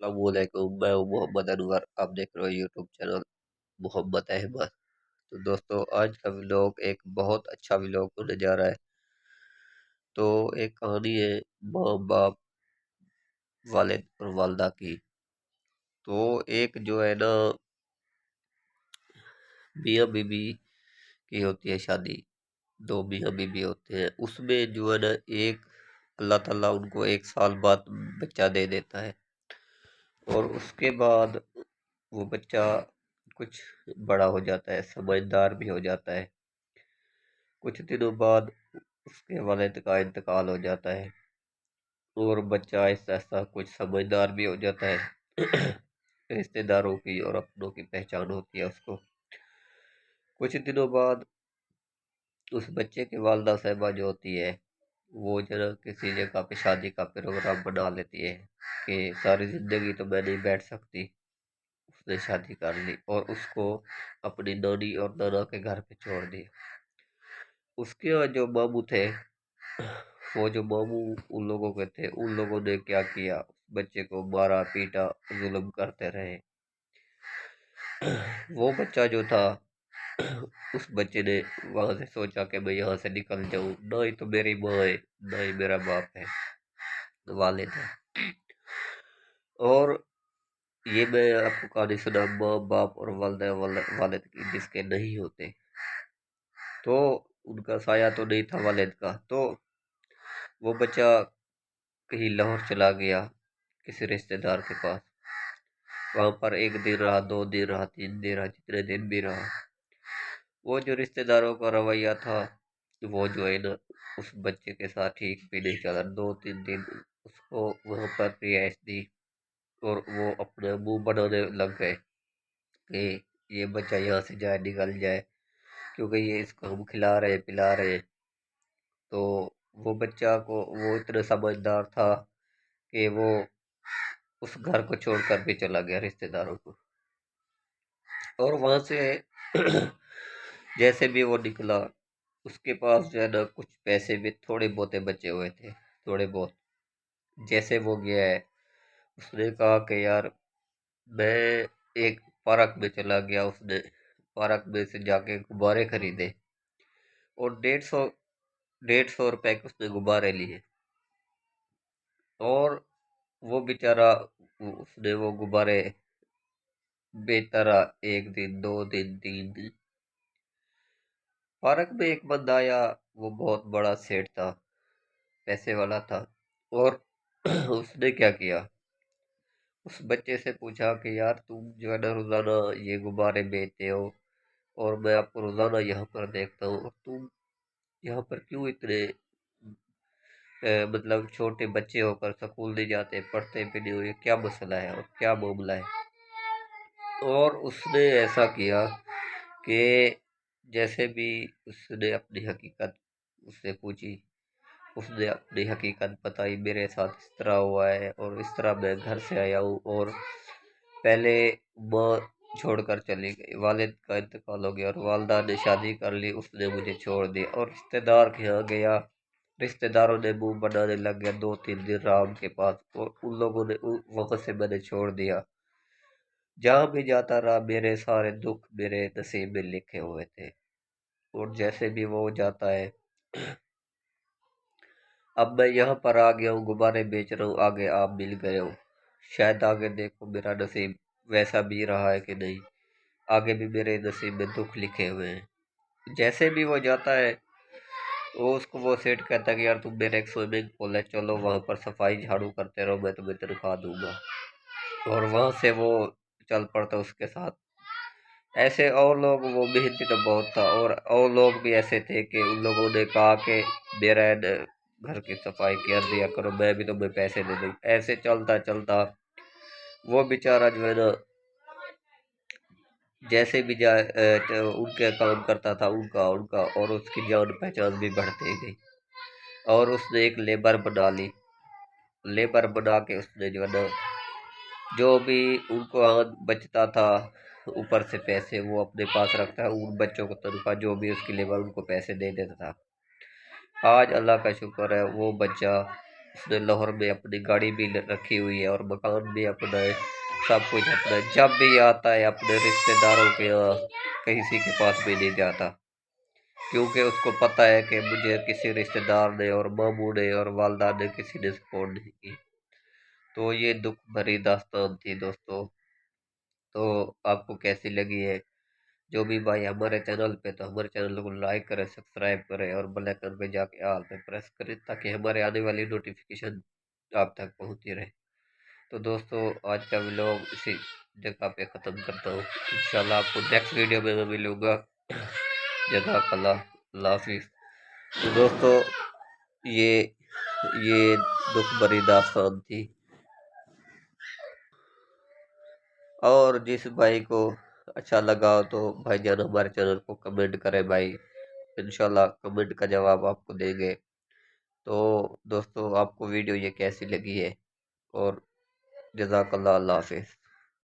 अस्सलामुअलैकुम। मैं हूं मोहम्मद अनवर। आप देख रहे हो यूट्यूब चैनल मोहम्मद अहमद। तो दोस्तों, आज का व्लॉग एक बहुत अच्छा व्लॉग होने जा रहा है। तो एक कहानी है माँ बाप, वालिद और वालदा की। तो एक जो है ना, मियाँ बीबी की होती है शादी। दो मियाँ बीबी होते हैं, उसमें जो है ना, एक अल्लाह ताला उनको 1 साल बाद बच्चा दे देता है। और उसके बाद वो बच्चा कुछ बड़ा हो जाता है, समझदार भी हो जाता है। कुछ दिनों बाद उसके वालिद का इंतकाल हो जाता है और बच्चा आहिस्ता आहिस्ता कुछ समझदार भी हो जाता है। रिश्तेदारों की और अपनों की पहचान होती है उसको। कुछ दिनों बाद उस बच्चे की वालदा साहिबा जो होती है, वो जरा किसी जगह पे शादी का प्रोग्राम बना लेती है कि सारी जिंदगी तो मैं नहीं बैठ सकती। उसने शादी कर ली और उसको अपनी नानी और नाना के घर पे छोड़ दिया। उसके बाद जो मामू थे, वो जो मामू उन लोगों के थे, उन लोगों ने क्या किया, बच्चे को मारा पीटा, जुल्म करते रहे। वो बच्चा जो था, उस बच्चे ने वहां से सोचा कि मैं यहाँ से निकल जाऊं, ना ही तो मेरी माँ है, ना ही मेरा बाप है, वालिद है। और ये मैं आपको कहानी सुना माँ बाप और वालदा वालिद की, जिसके नहीं होते। तो उनका साया तो नहीं था वालिद का। तो वो बच्चा कहीं लाहौर चला गया किसी रिश्तेदार के पास। वहां पर 1 दिन रहा, 2 दिन रहा, 3 दिन रहा, जितने दिन भी रहा। वो जो रिश्तेदारों का रवैया था, वो जो है ना, उस बच्चे के साथ ठीक भी नहीं चला। 2-3 दिन उसको वहां पर रिहाइश दी और वो अपना मुंह बनाने लग गए कि ये बच्चा यहाँ से जाए, निकल जाए, क्योंकि ये इसको हम खिला रहे पिला रहे। तो वो बच्चा को, वो इतना समझदार था कि वो उस घर को छोड़कर भी चला गया रिश्तेदारों को। और वहां से जैसे भी वो निकला, उसके पास जो है ना, कुछ पैसे भी थोड़े बहुते बचे हुए थे, थोड़े बहुत। जैसे वो गया है, उसने कहा कि यार, मैं एक पार्क में चला गया। उसने पार्क में से जाके गुब्बारे खरीदे और 150 रुपए के उसने गुब्बारे लिए। और वो बेचारा, उसने वो गुब्बारे बेचता रहा, 1 दिन, 2 दिन, 3 दिन। पार्क में एक बंदा आया, वो बहुत बड़ा सेठ था, पैसे वाला था। और उसने क्या किया, उस बच्चे से पूछा कि यार, तुम जो है ना, रोजाना ये गुब्बारे बेचते हो और मैं आपको रोजाना यहाँ पर देखता हूँ, और तुम यहाँ पर क्यों इतने मतलब छोटे बच्चे होकर स्कूल नहीं जाते, पढ़ते भी नहीं हो, ये क्या मसला है और क्या मामला है। और उसने ऐसा किया कि जैसे भी उसने अपनी हकीकत उससे पूछी, उसने अपनी हकीकत बताई, मेरे साथ इस तरह हुआ है और इस तरह मैं घर से आया हूँ। और पहले माँ छोड़कर चली गई, वालिद का इंतकाल हो गया और वालदा ने शादी कर ली, उसने मुझे छोड़ दिया और रिश्तेदार के यहाँ गया। रिश्तेदारों ने मुंह बनाने लग गया, 2-3 दिन रहा उनके पास और उन लोगों ने वहां से मैंने छोड़ दिया। जहां भी जाता रहा, मेरे सारे दुख मेरे नसीब में लिखे हुए थे। और जैसे भी वो जाता है, अब मैं यहाँ पर आ गया हूँ, गुब्बारे बेच रहा हूँ, आगे आप मिल गए हो, शायद आगे देखो मेरा नसीब वैसा भी रहा है कि नहीं, आगे भी मेरे नसीब में दुख लिखे हुए हैं। जैसे भी वो जाता है, वो उसको वो सेठ कहता है कि यार, तुम मेरे एक स्विमिंग पूल है, चलो वहां पर सफाई झाड़ू करते रहो, मैं तुम्हें तनख्वाह दूंगा। और वहां से वो चल पड़ता उसके साथ। ऐसे और लोग, वो मेहनती तो बहुत था, और लोग भी ऐसे थे कि उन लोगों ने कहा कि मेरा घर की सफाई कर दिया करो, मैं भी तुम्हें पैसे दे दूँ। ऐसे चलता चलता वो बेचारा जो है ना, जैसे भी जाए उनके काम करता था, उनका उनका और उसकी जान पहचान भी बढ़ती गई। और उसने एक लेबर बना ली। लेबर बना के उसने जो है ना, जो भी उनको बचता था ऊपर से पैसे, वो अपने पास रखता है। उन बच्चों को तनख्वाह जो भी उसकी लेबर उनको पैसे दे देता था। आज अल्लाह का शुक्र है, वो बच्चा اس نے لاہور میں اپنی گاڑی بھی رکھی ہوئی ہے اور مکان بھی اپنا ہے، سب کچھ اپنا ہے۔ جب بھی آتا ہے اپنے رشتہ داروں کے یہاں کسی کے پاس بھی نہیں جاتا، کیونکہ اس کو پتہ ہے کہ مجھے کسی رشتہ دار نے اور ماموں نے اور والدہ نے کسی نے سپورٹ نہیں کی۔ تو یہ دکھ بھری داستان تھی دوستو، تو آپ کو کیسی لگی ہے؟ جو بھی بھائی ہمارے چینل پہ، تو ہمارے چینل کو لائک کریں، سبسکرائب کریں اور بیل آئکن پہ جا کے آل پہ پریس کریں تاکہ ہمارے آنے والی نوٹیفیکیشن آپ تک پہنچتی رہے۔ تو دوستو آج کا ویلوگ اسی جگہ پہ ختم کرتا ہوں، انشاءاللہ آپ کو نیکسٹ ویڈیو میں میں ملوں گا۔ جزاک اللہ، اللہ حافظ۔ تو دوستو یہ دکھ بھری داستان تھی، اور جس بھائی کو اچھا لگا تو بھائی جان ہمارے چینل کو کمنٹ کرے بھائی، انشاءاللہ کمنٹ کا جواب آپ کو دیں گے۔ تو دوستو آپ کو ویڈیو یہ کیسی لگی ہے، اور جزاک اللہ، اللہ حافظ۔